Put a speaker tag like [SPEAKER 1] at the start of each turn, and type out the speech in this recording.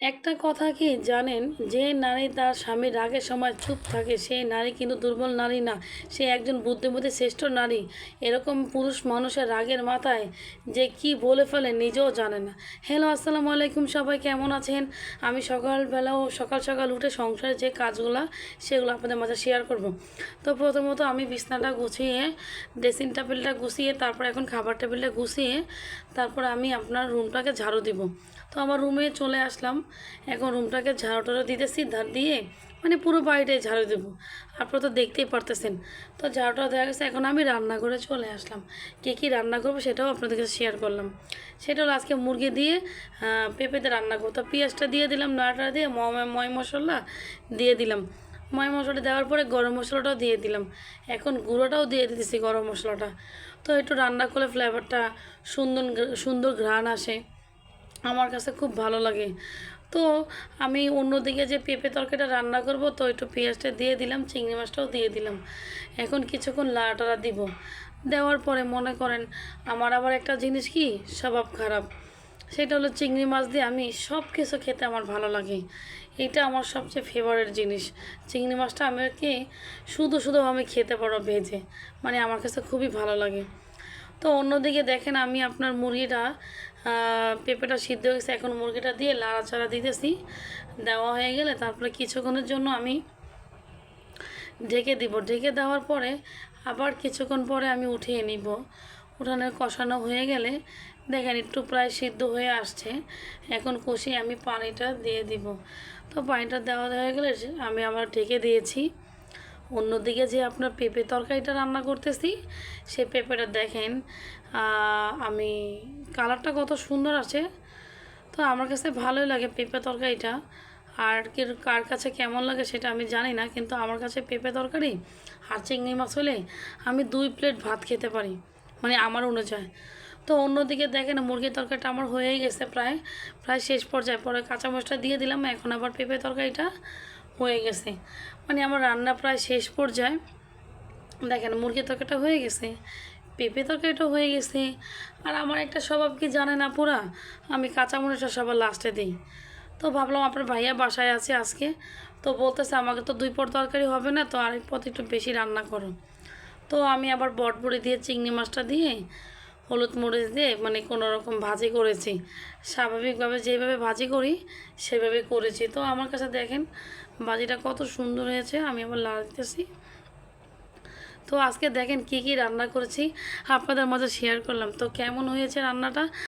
[SPEAKER 1] একটা কথা কি জানেন? যে নারী তার স্বামীর রাগের সময় চুপ থাকে সেই নারী কিন্তু দুর্বল নারী না। সে একজন বুদ্ধিমতী শ্রেষ্ঠ নারী। এরকম পুরুষ মানুষের রাগের মাথায় যে কি বলে ফেলে নিজেও জানে না। হ্যালো, আসসালামু আলাইকুম, সবাই কেমন আছেন? আমি সকালবেলাও সকাল সকাল উঠে সংসারের যে কাজগুলা সেগুলো আপনাদের মাঝে শেয়ার করব। তো প্রথমত আমি বিছানাটা গুছিয়ে ড্রেসিং টেবিলটা গুছিয়ে তারপর এখন খাবার টেবিলটা গুছিয়ে তারপর আমি আপনার রুমটাকে ঝাড়ু দিব। তো আমার রুমে চলে আসলাম। এখন রুমটাকে ঝাড়ু টাড়ু দিতেছি, ধার দিয়ে মানে পুরো বাড়িটাই ঝাড়ু দেবো। আপনারা তো দেখতেই পারতেছেন। তো ঝাড়ুটা দেওয়া গেছে, এখন আমি রান্নাঘরে চলে আসলাম। কী কী রান্না করবো সেটাও আপনাদের কাছে শেয়ার করলাম। সেটা হলো আজকে মুরগি দিয়ে পেঁপেতে রান্না করবো। তো পেঁয়াজটা দিয়ে দিলাম, নাড়াটা দিয়ে ময় মশলা দিয়ে দিলাম। ময় মশলাটা দেওয়ার পরে গরম মশলাটাও দিয়ে দিলাম। এখন গুঁড়োটাও দিয়ে দিতেছি গরম মশলাটা। তো একটু রান্না করলে ফ্লেভারটা সুন্দর সুন্দর ঘ্রাণ আসে, আমার কাছে খুব ভালো লাগে। তো আমি অন্যদিকে যে পেঁপে তরকারিটা রান্না করব, তো একটু পেঁয়াজটা দিয়ে দিলাম, চিংড়ি মাছটাও দিয়ে দিলাম। এখন কিছুক্ষণ লাড়াটাড়া দিব। দেওয়ার পরে মনে করেন আমার আবার একটা জিনিস কি স্বভাব খারাপ, সেটা হলো চিংড়ি মাছ দিয়ে আমি সব কিছু খেতে আমার ভালো লাগে। এটা আমার সবচেয়ে ফেভারিট জিনিস। চিংড়ি মাছটা আমাকে শুধু শুধু আমি খেতে পারো ভেজে, মানে আমার কাছে খুবই ভালো লাগে। তো অন্যদিকে দেখেন আমি আপনার মুরগিটা পেঁপেটা সিদ্ধ হয়ে গেছে, এখন মুরগিটা দিয়ে লাড়াচাড়া দিতেছি। দেওয়া হয়ে গেলে তারপরে কিছুক্ষণের জন্য আমি ঢেকে দিব। ঢেকে দেওয়ার পরে আবার কিছুক্ষণ পরে আমি উঠিয়ে নিব। উঠানে কষানো হয়ে গেলে দেখেন একটু প্রায় সিদ্ধ হয়ে আসছে। এখন কষিয়ে আমি পানিটা দিয়ে দিব। তো পানিটা দেওয়া হয়ে গেলে আমি আবার ঢেকে দিয়েছি। অন্যদিকে যে আপনার পেঁপে তরকারিটা রান্না করতেছি, সে পেঁপেটা দেখেন আমি কালারটা কত সুন্দর আছে। তো আমার কাছে ভালোই লাগে পেঁপে তরকারিটা। আর কার কাছে কেমন লাগে সেটা আমি জানি না, কিন্তু আমার কাছে পেঁপে তরকারি আর চিংড়ি মাছ হলে আমি 2 প্লেট ভাত খেতে পারি, মানে আমার অনুযায়ী। তো অন্যদিকে দেখেন মুরগির তরকারিটা আমার হয়েই গেছে প্রায় প্রায় শেষ পর্যায়ে। পরে কাঁচামরিচটা দিয়ে দিলাম, এখন আবার পেঁপে তরকারিটা হয়ে গেছে, মানে আমার রান্না প্রায় শেষ পর্যায়ে। দেখেন মুরগির তরকারিটা হয়ে গেছে, পেঁপে তরকারিটা হয়ে গেছে। আর আমার একটা স্বভাব কি জানেন আপুরা, আমি কাঁচামরিচটা সবার লাস্টে দিই। তো ভাবলাম আপনার ভাইয়া বাসায় আছে আজকে, তো বলতেছে আমাকে তো 2 পদ তরকারি হবে না, তো আরেক পদ একটু বেশি রান্না করো। তো আমি আবার বটবড়ি দিয়ে চিংড়ি মাছটা দিয়ে হলুদ মরিচ দিয়ে মানে কোনো রকম ভাজি করেছি। স্বাভাবিকভাবে যেভাবে ভাজি করি সেভাবে করেছি। তো আমার কাছে দেখেন ভাজিটা কত সুন্দর হয়েছে, আমি আবার লাড়তেছি। তো আজকে দেখেন কি কি রান্না করেছি আপনাদের মাঝে শেয়ার করলাম। তো কেমন হয়েছে রান্নাটা